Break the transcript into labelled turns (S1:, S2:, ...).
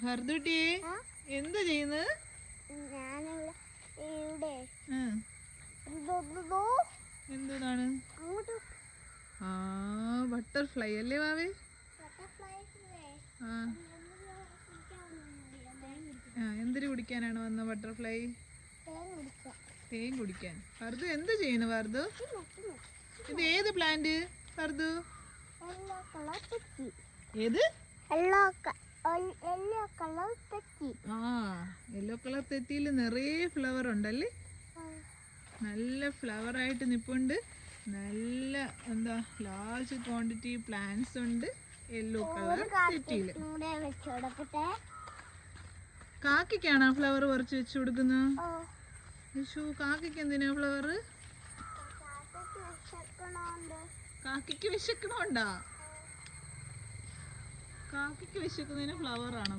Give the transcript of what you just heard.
S1: ഹർദുട്ടിയെ എന്ത് ചെയ്യുന്നത്? എന്താണ്? ആ ബട്ടർഫ്ലൈ അല്ലേ വാവേ? എന്തിനു കുടിക്കാനാണ് വന്ന ബട്ടർഫ്ലൈ? തേൻ കുടിക്കാൻ. വർദ്ധു എന്ത് ചെയ്യുന്നു? വർദ്ധു ഇത് ഏത് പ്ലാന്റ്? വർദ്ധു ഏത്? യെല്ലോ കളർ തെറ്റിയിൽ നിറയെ ഫ്ലവർ ഉണ്ടല്ലേ? നല്ല ഫ്ലവർ ആയിട്ട് നിപ്പുണ്ട്. നല്ല എന്താ ലാർജ് ക്വാണ്ടിറ്റി പ്ലാന്റ്സ് ഉണ്ട് യെല്ലോ കളർ തെറ്റിയിൽ. കാക്കയ്ക്കാണോ ഫ്ലവർ കുറച്ച് വെച്ച് കൊടുക്കുന്നത്? കാക്കയ്ക്ക് എന്തിനാ ഫ്ലവർ? കാക്കയ്ക്ക് വിശക്കണോണ്ടാ? കാക്കയ്ക്ക് വിശക്കുന്നതിന് ഫ്ലവർ ആണോ?